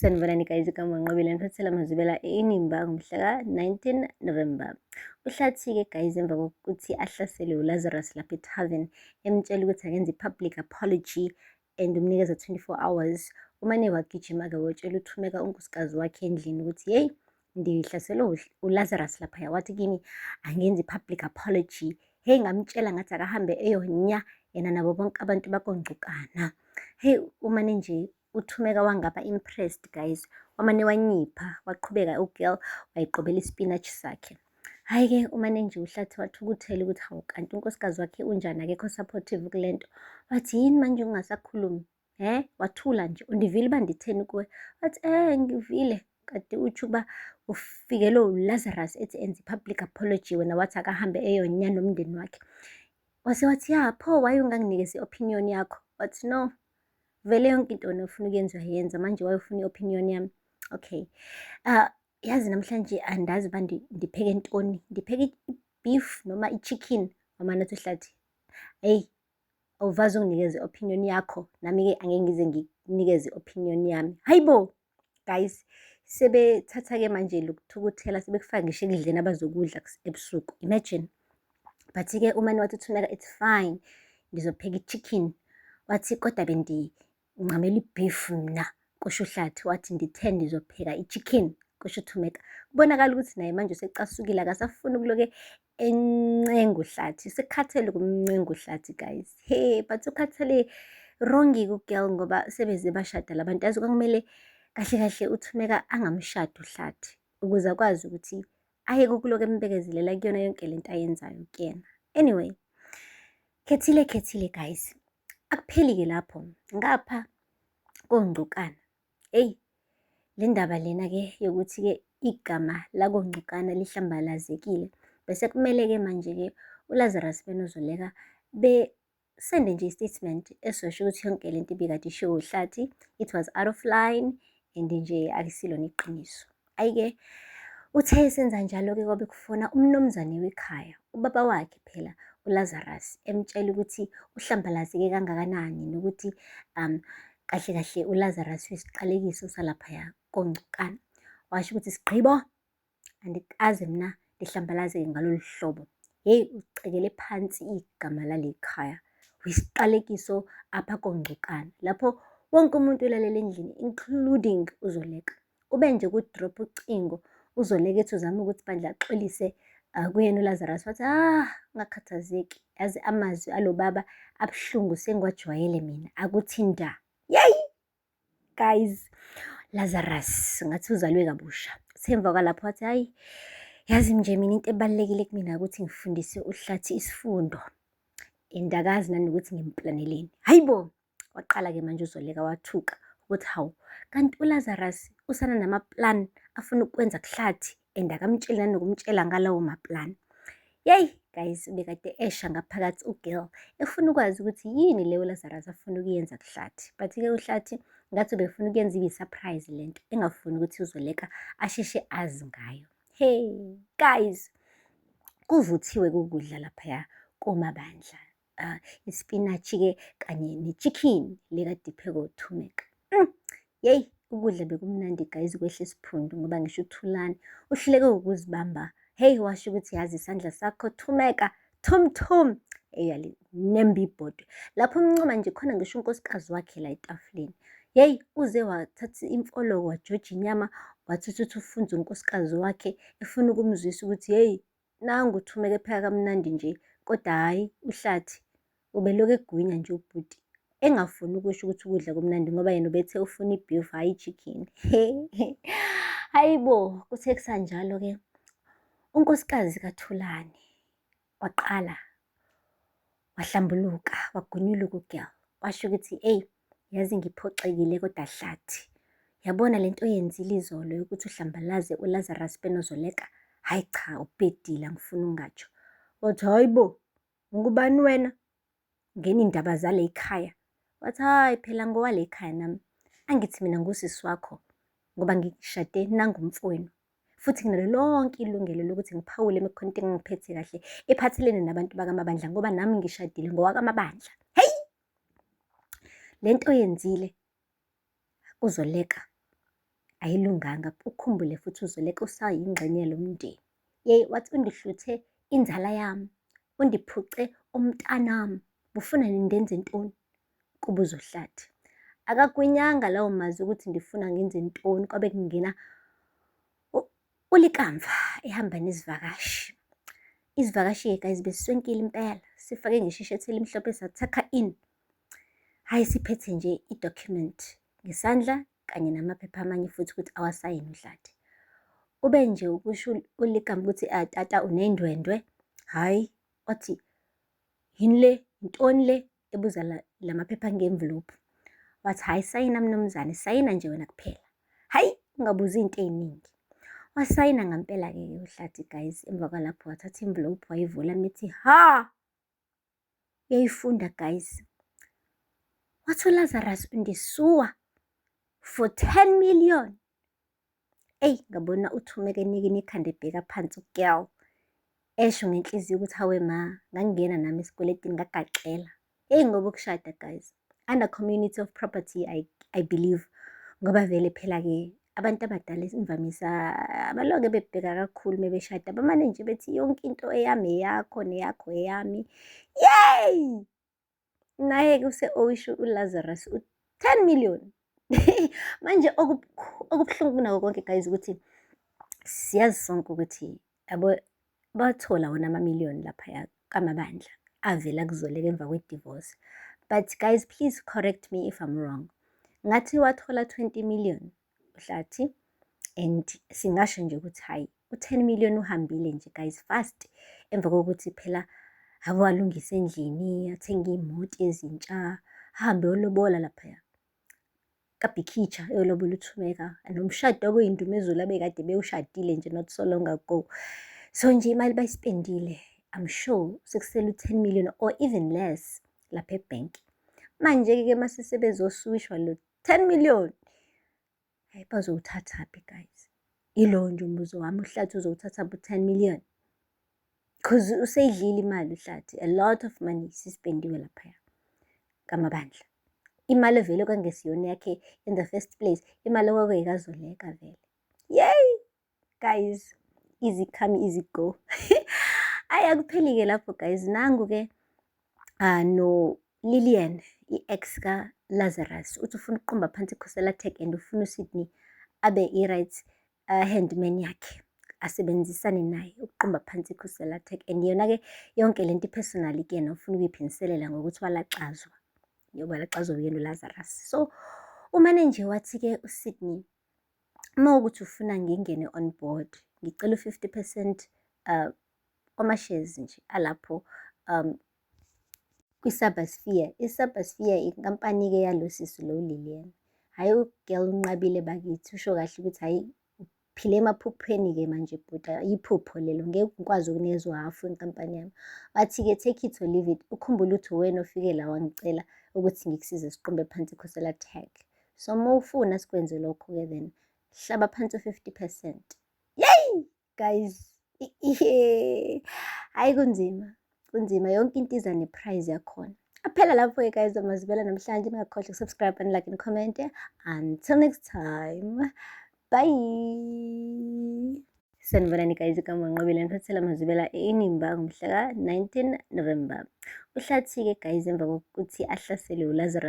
Sanibonani guys, igama Nqobile niphathela Mazibela Inimba ngomhla ka-19 November. Uhlathi-ke guys emva kokuthi ahlaselwe uLazarus lapha eTavern emtshela ukuthi akenze i-public apology and umnikeza 24 hours. Umane wagijima-ke wotshela uThumeka unkosikazi wakhe endlini ukuthi hey, ndihlaselwe uLazarus laphaya, wathi kimi angenzi i-public apology. Hey, ngamtshela ngathi akahambe eyonya yena nabo bonke abantu bakongcukana. Hey, umane nje uThumeka wangaba impressed guys, wamane wanyipha waqhubeka ugirl wayiqobela ispinach sakhe. Hhayi-ke umane nje uhlathi wathukuthela ukuthi hawu kanti unkosikazi wakhe unjani, akekho supportive kule nto. Wathi yini manje ungasakhulumi? Wathula nje, undivile uba nditheni kuwe? Wathi ngivile. Kanti utsho ukuba ufikelwe uLazarus ethi enze i-public apology, wena wathi akahambe eyonya nomndeni wakhe. Wathi ya pho waye unganginikeza i-opinion yakho? Wathi no, vele yonke into wena ufuna ukuyenza uyayenza, manje wayefuna i-opinion yami. Okay, yazi namhlanje andazi uba ndipheke ntoni, ndipheke i-beef noma i-chicken. Wamane uhlathi eyi awuvazi unginikeze i-opinion yakho, nami-ke angeke ngize ngikunikeze i-opinion yami. Hayi bo guys, sebethatha-ke manje lokuthukuthela sebekufaka ngisho ekudleni abazokudla ebusuku, imagine. But-ke umane wathi uThumeka it's fine, ngizopheka i-chicken. Wathi kodwa bendincamela i-beef mna, kusho uhlathi. Wathi ndithe ndizopheka i-chicken, kusho uThumeka. Kubonakala ukuthi naye manje usecasukile, akasafuni ukuloke encenga uhlathi, sekukhathele ukumncenga uhlathi guys. Hey, but ukhathele wrong-ke ugirl ngoba sebeze bashada la bantu. Yazi kwakumele kahle kahle uThumeka angamshadi uhlathi ukuze akwazi ukuthi ayeke ukuloke embekezelela kuyona yonke lento ayenzayo kuyena. Anyway, khethile guys, akupheli-ke lapho ngapha kongcukana. Eyi, le ndaba lena-ke yokuthi-ke igama lakongcukana lihlambalazekile, bese kumele-ke manje-ke uLazarus benoZoleka besende nje i-statement esosho ukuthi yonke lento ibikade ishiwo uhlathi, it was out of line and nje akusilona iqiniso. Ayi-ke uthe esenza njalo-ke kwabe kufona umnumzane wekhaya, ubaba wakhe phela uLazarus, emtshela ukuthi uhlambalazeke kangakanani nokuthi kahle kahle uLazarus uyisiqalekiso salaphaya kongcukana. Washo ukuthi sigqibo, andikaze mina lihlambalazeke ngalolu hlobo. Hey, ucekele phansi igama lale khaya, uyisiqalekiso apha kongcukana, lapho wonke umuntu ulalele endlini including uZoleka. Ube nje ku-drop ucingo, uZoleka ethi uzama ukuthi bandla axolise kuyena uLazarus. Wathi ungakhathazeki, yazi amazwi alo baba abuhlungu sengiwajwayele mina, akuthi nda. Yeyi guys, Lazarus ngathi uzalwe kabusha. Semva kwalapho wathi hayi, yazi nje mina into ebalulekile kumina ukuthi ngifundise uhlathi isifundo, indakazi nanokuthi ngimplaneleni. Hayi bo, waqala-ke manje uZoleka wathuka ukuthi hawu kanti uLazarus usana namaplan afuna ukwenza kuhlathi and akamtsheli nanokumtshela ngalawo maplan. Yeyi guys, ubekade esha ngaphakathi ugirl efuna ukwazi ukuthi yini leyo uLazarus afuna ukuyenza kuhlathi. But-ke uhlathi ngathi ubefuna ukuyenza ibe i-surprise lento, engafuni ukuthi uZoleka asheshe azi ngayo. Hey guys, kuvuthiwe kukudla laphaya komabandla, ispinatshi-ke kanye ne-chicken lekade iphekwe uThumeka. Yeyi ukudla bekumnandi guys, kwehle isiphundu ngoba ngisho uThulani uhluleke ukuzibamba. Hey, washo ukuthi yazi isandla sakho Thumeka thum eyali nemba ibhodwe lapho umncoma nje khona ngisho unkosikazi wakhe la etafuleni. Yeyi uze wathatha imfoloko wajoja inyama, wathi ufunza unkosikazi wakhe efuna ukumzwisa ukuthi yeyi nangu uThumeka epheka kamnandi nje, kodwa hhayi uhlathi ubeloku egwinya nje ubhuti, engafuni ukusho ukuthi ukudla kumnandi ngoba yena ubethe ufuna i-beef hhayi i-chicken. Hayi bo, kuthe kusanjalo-ke unkosikazi kaThulani waqala wahlambuluka wagunyuluka ugirl, washo ukuthi eyi yazi ngiphoxekile kodwa hlathi, yabona lento oyenzile izolo yokuthi uhlambalaze uLazarus benoZoleka, hayi cha ubhedile angifuni ungatsho. Wathi hayi bo, ngubani wena? Ngeni indaba zale ikhaya. Wathi hayi phela ngowale ikhaya nami, angithi mina ngusisi wakho ngoba ngishade nangumfowenu, futhi nginalo lonke ilungelo lokuthi ngiphawule emakhona into engingiphethe kahle ephathelene nabantu bakamabandla ngoba nami ngishadile ngowakamabandla. Hey, lento oyenzile uZoleka ayilunganga, ukhumbule futhi uzoleke usayingxenye lomndeni. Yeyi, wathi undihluthe inzala yami, undiphuce umntanami, ufuna ndenze ntoni? Kubuza uHlathi. Akagwinyanga lawo mazwi ukuthi ndifuna ngenze ntoni, kwabe kungena ulikamva ehamba nezivakashi. Izivakashi-ke guys besiswenkile impela, sifake ngisho ishetheli elimhlophe sathakha in. Hhayi, siphethe nje i-document ngesandla kanye namaphepha amanye futhi ukuthi awasayini uHlathi. Ube nje ukusho ulikamva ukuthi tata unendwendwe. Hhayi, wathi yini le, intoni le, ebuza la maphepha nge-envelope. Wathi hhayi, sayina mnumzane, sayina nje wena kuphela. Hhayi, ungabuzi iy'nto ey'ningi. Wasayina ngampela-ke uHlathi guys. Emva kwalapho wathatha i-envelope wayivula, mithi ha, uyayifunda guys. Wathi uLazarus undisuwa for 10 million. Eyi, ngabona uthumeke enikini ikhanda ebheka phansi u-girl. Esho ngenhliziyo ukuthi hawe ma, ngangingena nami esikweletini ngagaxela. Eyi, ngoba ukushada guys, under community of property I believe, ngoba vele phela-ke abantu abadala imvamisa abaloke bebheka kakhulu mebeshada, bamane nje bethi yonke into eyami eyakho neyakho eyami. Yeyi! Naye-ke use-owisho uLazarus 10 million. Manje okubuhlungu kunako konke guys ukuthi siyazi sonke ukuthi yabo bathola wona ama-million laphaya kaMabandla avela kuzoleka emva kwe-divorce. But guys, please correct me if I'm wrong. Ngathi wathola 20 million uHlathi, and singasho nje ukuthi hayi, u-10 million uhambile nje guys fast, emva kokuthi phela abo alungise endlini, athenge iy'moto ezintsha, ahambe yolobola laphaya kaBikitsha, eyolobola uThumeka, nomshado okuyindumezulu abekade bewushadile nje not so long ago. So nje imali bayispendile, I'm sure sekusele u-10 million or even less lapha ebhenki. Manje-ke mase sebezoswishwa lo 10 million, hayi bazowuthathaphi guys? Ilowo nje umbuzo wami, uHlathi uzowuthatha bu-10 million? Because useyidlile imali uHlathi, a lot of money sispendiwe laphaya kaMabandla. Imali vele okwangesiyona yakhe in the first place, imali okwakuyikazoleka vele. Yay guys, easy come easy go. Ayi, akupheli-ke lapho guys. Nangu-ke no Lillian, i-ex ka-Lazarus, uthi ufuna ukuqumba phansi ikhosela tech and ufuna uSydney abe i-right handman yakhe, asebenzisane naye ukuqumba phansi ikhosela tech. And yona-ke yonke lento personally kuyena ufuna ukuyiphiniselela ngokuthi walaxazwa. Yoba laxazwa uyena uLazarus. So umane nje wathi-ke uSydney, uma ukuthi ufuna ngingene on board, ngicela u-50% oma-shares nje alapho kwi-Cybersphere. I-Cybersphere inkampani-ke yalo sisi lo Lillian. Hhayi, u-girl unqabile bakithi, usho kahle ukuthi hhayi, uphile emaphupheni-ke manje bhuta, iphupho lelo, ngeke ngikwazi ukunikezwa hafu inkampani yami. Wathi-ke take it or leave it, ukhumbule ukuthi uwena ofike la wangicela ukuthi ngikusize siqumbe phansi ikhosela tech. So uma ufuna sikwenze lokho-ke then hlaba phansi u-50%. Yay guys, hhayi kunzima, kunzima, yonke into iza ne-prize yakhona. Aphela lapho-ke guys amazibela namhlanje, ningakhohlwa ukusubscribe and like and comment. Until next time, bye. Sanibonani guys, igama Nqobile niphathela amazibela eNimba ngomhla ka 19 November. uHlathi-ke guys emva kokuthi ahlaselwe uLazarus